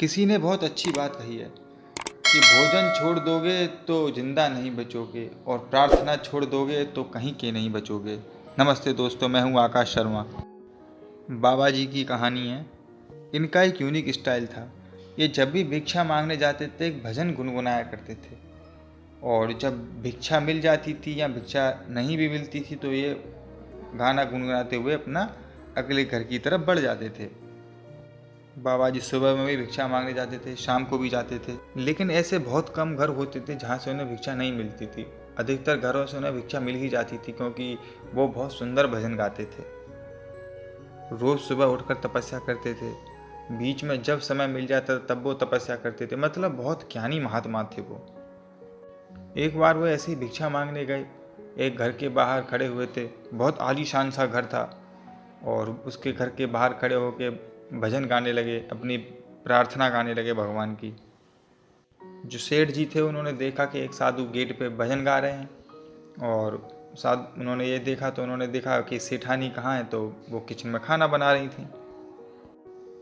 किसी ने बहुत अच्छी बात कही है कि भोजन छोड़ दोगे तो जिंदा नहीं बचोगे और प्रार्थना छोड़ दोगे तो कहीं के नहीं बचोगे। नमस्ते दोस्तों, मैं हूं आकाश शर्मा। बाबा जी की कहानी है। इनका एक यूनिक स्टाइल था। ये जब भी भिक्षा मांगने जाते थे एक भजन गुनगुनाया करते थे, और जब भिक्षा मिल जाती थी या भिक्षा नहीं भी मिलती थी तो ये गाना गुनगुनाते हुए अपना अगले घर की तरफ बढ़ जाते थे। बाबा जी सुबह में भी भिक्षा मांगने जाते थे, शाम को भी जाते थे, लेकिन ऐसे बहुत कम घर होते थे जहाँ से उन्हें भिक्षा नहीं मिलती थी। अधिकतर घरों से उन्हें भिक्षा मिल ही जाती थी, क्योंकि वो बहुत सुंदर भजन गाते थे। रोज़ सुबह उठकर तपस्या करते थे, बीच में जब समय मिल जाता तब वो तपस्या करते थे। मतलब बहुत ज्ञानी महात्मा थे वो। एक बार वो ऐसे ही भिक्षा मांगने गए, एक घर के बाहर खड़े हुए थे। बहुत आलीशान सा घर था, और उसके घर के बाहर खड़े होकर भजन गाने लगे, अपनी प्रार्थना गाने लगे भगवान की। जो सेठ जी थे उन्होंने देखा कि एक साधु गेट पे भजन गा रहे हैं, और उन्होंने ये देखा तो उन्होंने देखा कि सेठानी कहाँ है, तो वो किचन में खाना बना रही थी।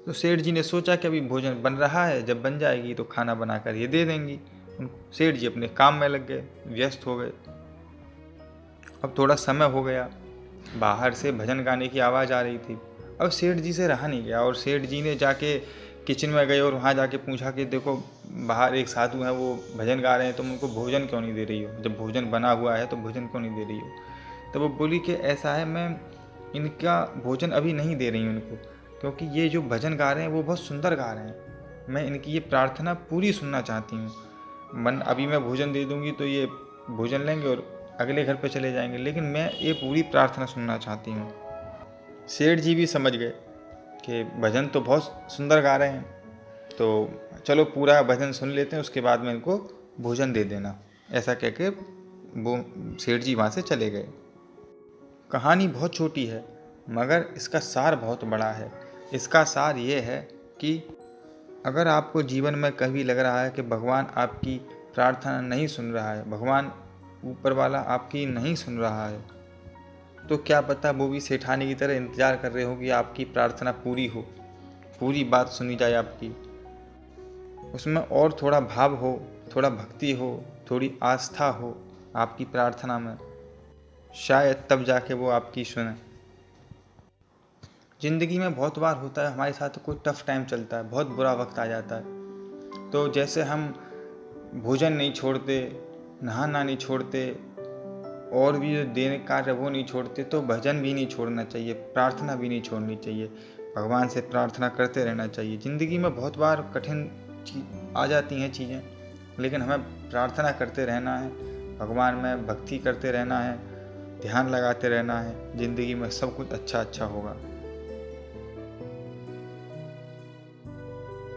तो सेठ जी ने सोचा कि अभी भोजन बन रहा है, जब बन जाएगी तो खाना बनाकर ये दे देंगी। सेठ जी अपने काम में लग गए, व्यस्त हो गए। अब थोड़ा समय हो गया, बाहर से भजन गाने की आवाज़ आ रही थी। अब सेठ जी से रहा नहीं गया, और सेठ जी ने जाके किचन में गए और वहाँ जाके पूछा कि देखो, बाहर एक साधु हैं, वो भजन गा रहे हैं, तुम उनको भोजन क्यों नहीं दे रही हो? जब भोजन बना हुआ है तो भोजन क्यों नहीं दे रही हो? तो वो बोली कि ऐसा है, मैं इनका भोजन अभी नहीं दे रही हूँ इनको, क्योंकि ये जो भजन गा रहे हैं वो बहुत सुंदर गा रहे हैं। मैं इनकी ये प्रार्थना पूरी सुनना चाहती हूँ। अभी मैं भोजन दे दूँगी तो ये भोजन लेंगे और अगले घर पे चले जाएंगे, लेकिन मैं ये पूरी प्रार्थना सुनना चाहती हूँ। सेठ जी भी समझ गए कि भजन तो बहुत सुंदर गा रहे हैं, तो चलो पूरा भजन सुन लेते हैं, उसके बाद में इनको भोजन दे देना। ऐसा कह के वो सेठ जी वहाँ से चले गए। कहानी बहुत छोटी है, मगर इसका सार बहुत बड़ा है। इसका सार ये है कि अगर आपको जीवन में कभी लग रहा है कि भगवान आपकी प्रार्थना नहीं सुन रहा है, भगवान ऊपर वाला आपकी नहीं सुन रहा है, तो क्या पता वो भी सेठानी की तरह इंतज़ार कर रहे हो कि आपकी प्रार्थना पूरी हो, पूरी बात सुनी जाए आपकी। उसमें और थोड़ा भाव हो, थोड़ा भक्ति हो, थोड़ी आस्था हो आपकी प्रार्थना में, शायद तब जाके वो आपकी सुने। ज़िंदगी में बहुत बार होता है हमारे साथ, कोई टफ़ टाइम चलता है, बहुत बुरा वक्त आ जाता है, तो जैसे हम भोजन नहीं छोड़ते, नहाना नहीं छोड़ते, और भी जो देने कार्य वो नहीं छोड़ते, तो भजन भी नहीं छोड़ना चाहिए, प्रार्थना भी नहीं छोड़नी चाहिए। भगवान से प्रार्थना करते रहना चाहिए। ज़िंदगी में बहुत बार कठिन आ जाती हैं चीज़ें, लेकिन हमें प्रार्थना करते रहना है, भगवान में भक्ति करते रहना है, ध्यान लगाते रहना है। ज़िंदगी में सब कुछ अच्छा अच्छा होगा।